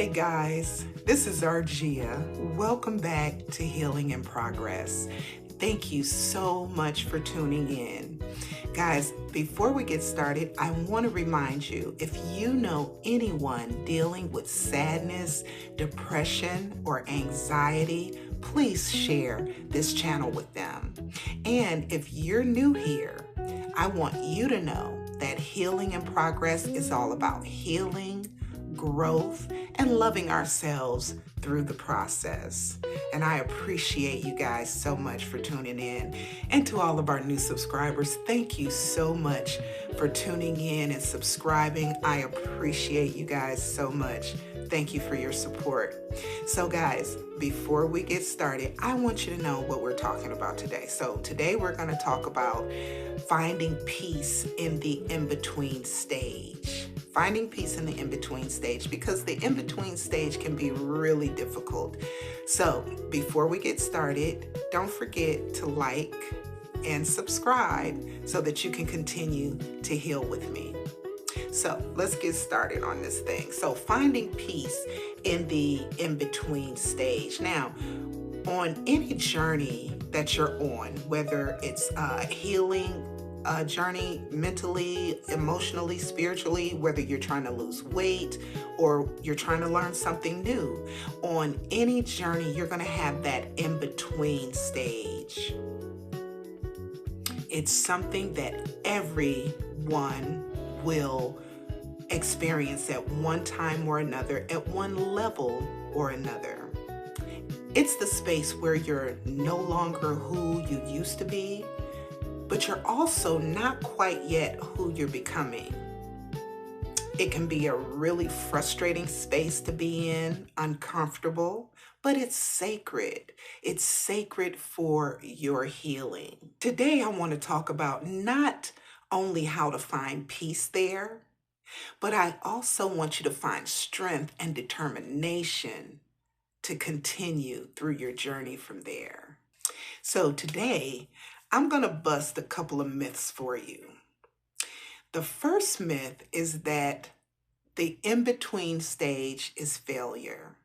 Hey guys, this is Argia. Welcome back to Healing in Progress. Thank you so much for tuning in. Guys, before we get started, I want to remind you, if you know anyone dealing with sadness, depression, or anxiety, please share this channel with them. And if you're new here, I want you to know that Healing in Progress is all about healing, growth, and loving ourselves through the process. And I appreciate you guys so much for tuning in. And to all of our new subscribers, thank you so much for tuning in and subscribing. I appreciate you guys so much. Thank you for your support. So guys, before we get started, I want you to know what we're talking about today. So today we're going to talk about finding peace in the in-between stage. Finding peace in the in-between stage, because the in-between stage can be really difficult. So before we get started, don't forget to like and subscribe so that you can continue to heal with me. So let's get started on this thing. So finding peace in the in-between stage. Now, on any journey that you're on, whether it's healing journey mentally, emotionally, spiritually, whether you're trying to lose weight or you're trying to learn something new, on any journey, you're going to have that in-between stage. It's something that everyone will experience at one time or another, at one level or another. It's the space where you're no longer who you used to be, but you're also not quite yet who you're becoming. It can be a really frustrating space to be in, uncomfortable, but it's sacred. It's sacred for your healing. Today, I want to talk about not only how to find peace there, but I also want you to find strength and determination to continue through your journey from there. So today, I'm going to bust a couple of myths for you. The first myth is that the in-between stage is failure.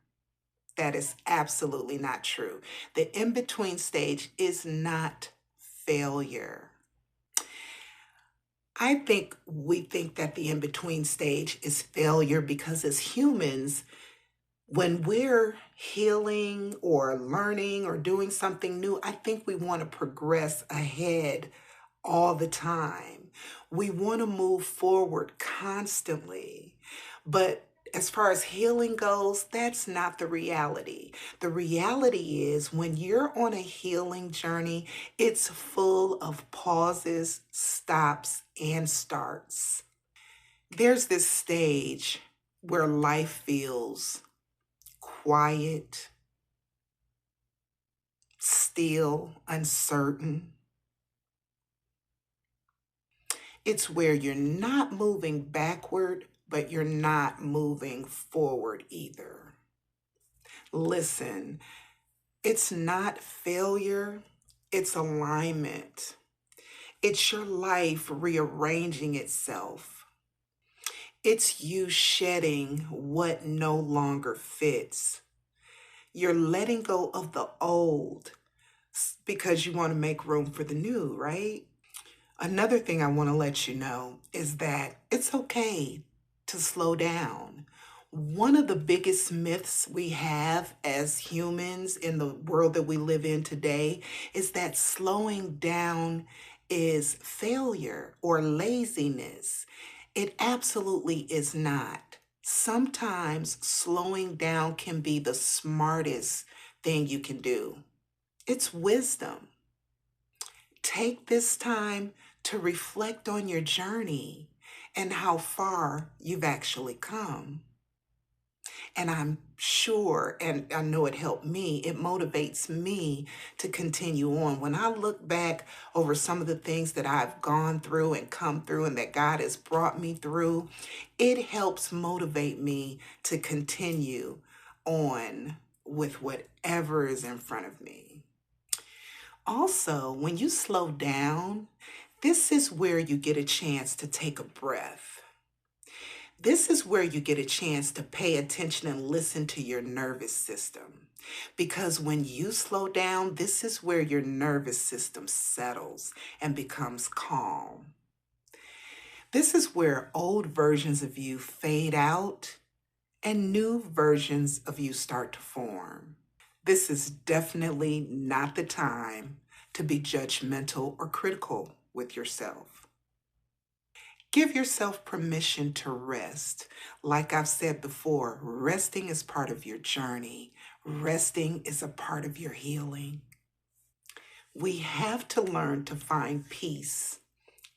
That is absolutely not true. The in-between stage is not failure. I think we think that the in-between stage is failure because as humans, when we're healing or learning or doing something new, I think we want to progress ahead all the time. We want to move forward constantly. But as far as healing goes, that's not the reality. The reality is when you're on a healing journey, it's full of pauses, stops, and starts. There's this stage where life feels quiet, still, uncertain. It's where you're not moving backward, but you're not moving forward either. Listen, it's not failure, it's alignment. It's your life rearranging itself. It's you shedding what no longer fits. You're letting go of the old because you want to make room for the new, right? Another thing I want to let you know is that it's okay to slow down. One of the biggest myths we have as humans in the world that we live in today is that slowing down is failure or laziness. It absolutely is not. Sometimes slowing down can be the smartest thing you can do. It's wisdom. Take this time to reflect on your journey and how far you've actually come. And I'm sure, and I know it helped me, it motivates me to continue on. When I look back over some of the things that I've gone through and come through and that God has brought me through, it helps motivate me to continue on with whatever is in front of me. Also, when you slow down, this is where you get a chance to take a breath. This is where you get a chance to pay attention and listen to your nervous system. Because when you slow down, this is where your nervous system settles and becomes calm. This is where old versions of you fade out and new versions of you start to form. This is definitely not the time to be judgmental or critical with yourself. Give yourself permission to rest. Like I've said before, resting is part of your journey. Resting is a part of your healing. We have to learn to find peace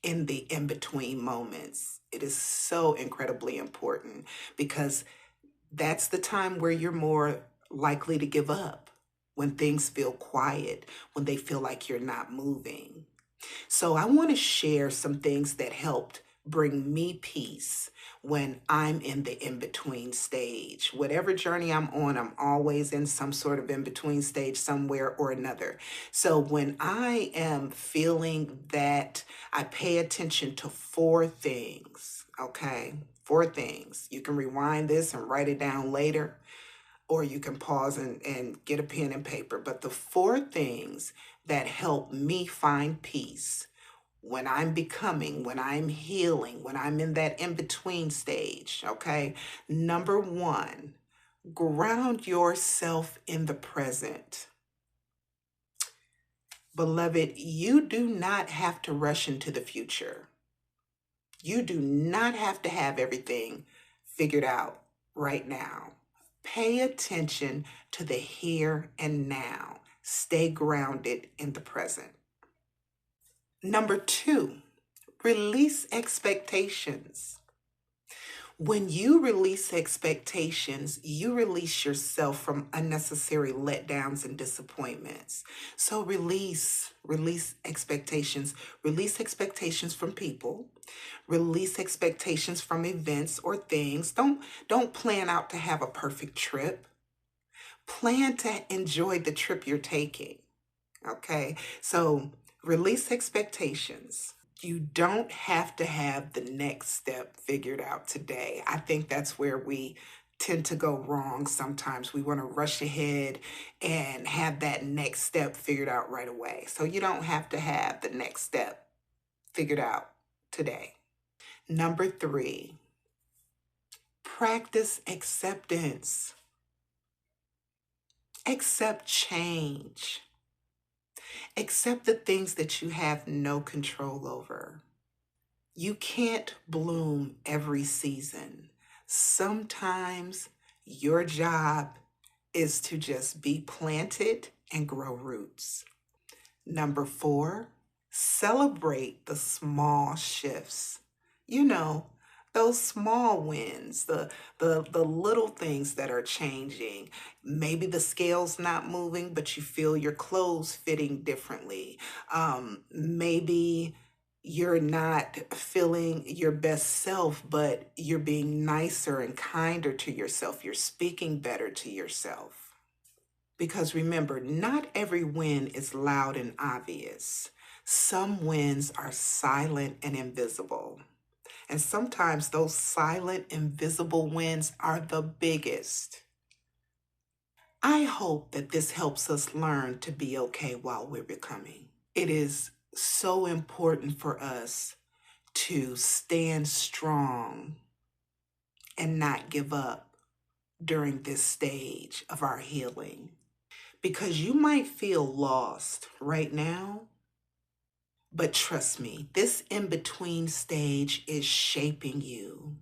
in the in between moments. It is so incredibly important because that's the time where you're more likely to give up, when things feel quiet, when they feel like you're not moving. So I want to share some things that helped bring me peace when I'm in the in-between stage. Whatever journey I'm on, I'm always in some sort of in-between stage somewhere or another. So when I am feeling that, I pay attention to four things, okay? Four things. You can rewind this and write it down later, or you can pause and get a pen and paper. But the four things that help me find peace when I'm becoming, when I'm healing, when I'm in that in between stage, okay? Number one, ground yourself in the present. Beloved, you do not have to rush into the future. You do not have to have everything figured out right now. Pay attention to the here and now. Stay grounded in the present. Number two, release expectations. When you release expectations, you release yourself from unnecessary letdowns and disappointments. So release expectations. Release expectations from people. Release expectations from events or things. Don't plan out to have a perfect trip. Plan to enjoy the trip you're taking. Okay? So release expectations. You don't have to have the next step figured out today. I think that's where we tend to go wrong sometimes. We want to rush ahead and have that next step figured out right away. So you don't have to have the next step figured out today. Number three, practice acceptance. Accept change. Accept the things that you have no control over. You can't bloom every season. Sometimes your job is to just be planted and grow roots. Number four, celebrate the small shifts. You know, those small wins, the little things that are changing. Maybe the scale's not moving, but you feel your clothes fitting differently. Maybe you're not feeling your best self, but you're being nicer and kinder to yourself. You're speaking better to yourself. Because remember, not every win is loud and obvious. Some wins are silent and invisible. And sometimes those silent, invisible wins are the biggest. I hope that this helps us learn to be okay while we're becoming. It is so important for us to stand strong and not give up during this stage of our healing. Because you might feel lost right now, but trust me, this in-between stage is shaping you.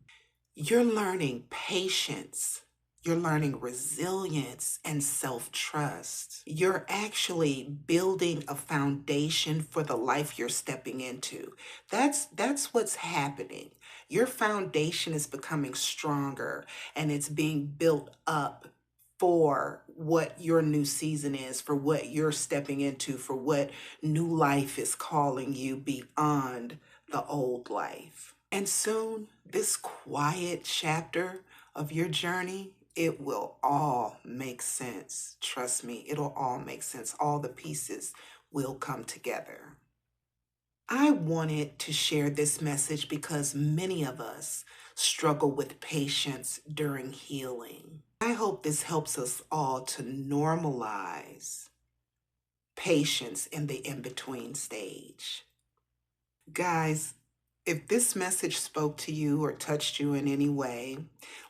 You're learning patience. You're learning resilience and self-trust. You're actually building a foundation for the life you're stepping into. That's what's happening. Your foundation is becoming stronger and it's being built up for what your new season is, for what you're stepping into, for what new life is calling you beyond the old life. And soon, this quiet chapter of your journey, it will all make sense. Trust me, it'll all make sense. All the pieces will come together. I wanted to share this message because many of us struggle with patience during healing. I hope this helps us all to normalize patience in the in-between stage. Guys, if this message spoke to you or touched you in any way,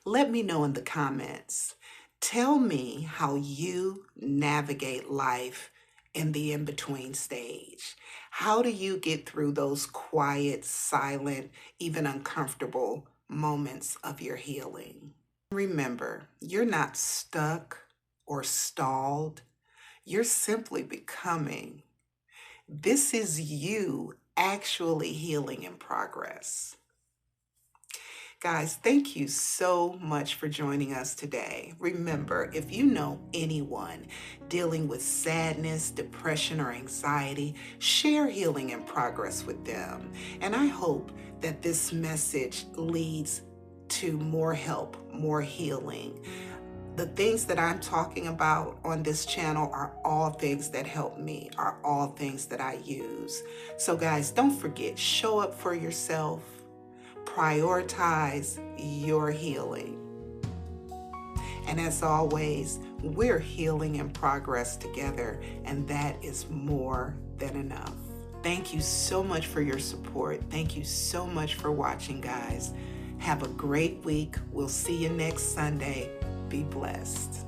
let me know in the comments. Tell me how you navigate life in the in-between stage. How do you get through those quiet, silent, even uncomfortable moments of your healing? Remember, you're not stuck or stalled. You're simply becoming. This is you actually healing in progress. Guys, thank you so much for joining us today. Remember, if you know anyone dealing with sadness, depression, or anxiety, share Healing in Progress with them. And I hope that this message leads to more help, more healing. The things that I'm talking about on this channel are all things that help me, are all things that I use. So guys, don't forget, show up for yourself, prioritize your healing. And as always, we're healing in progress together, and that is more than enough. Thank you so much for your support. Thank you so much for watching, guys. Have a great week. We'll see you next Sunday. Be blessed.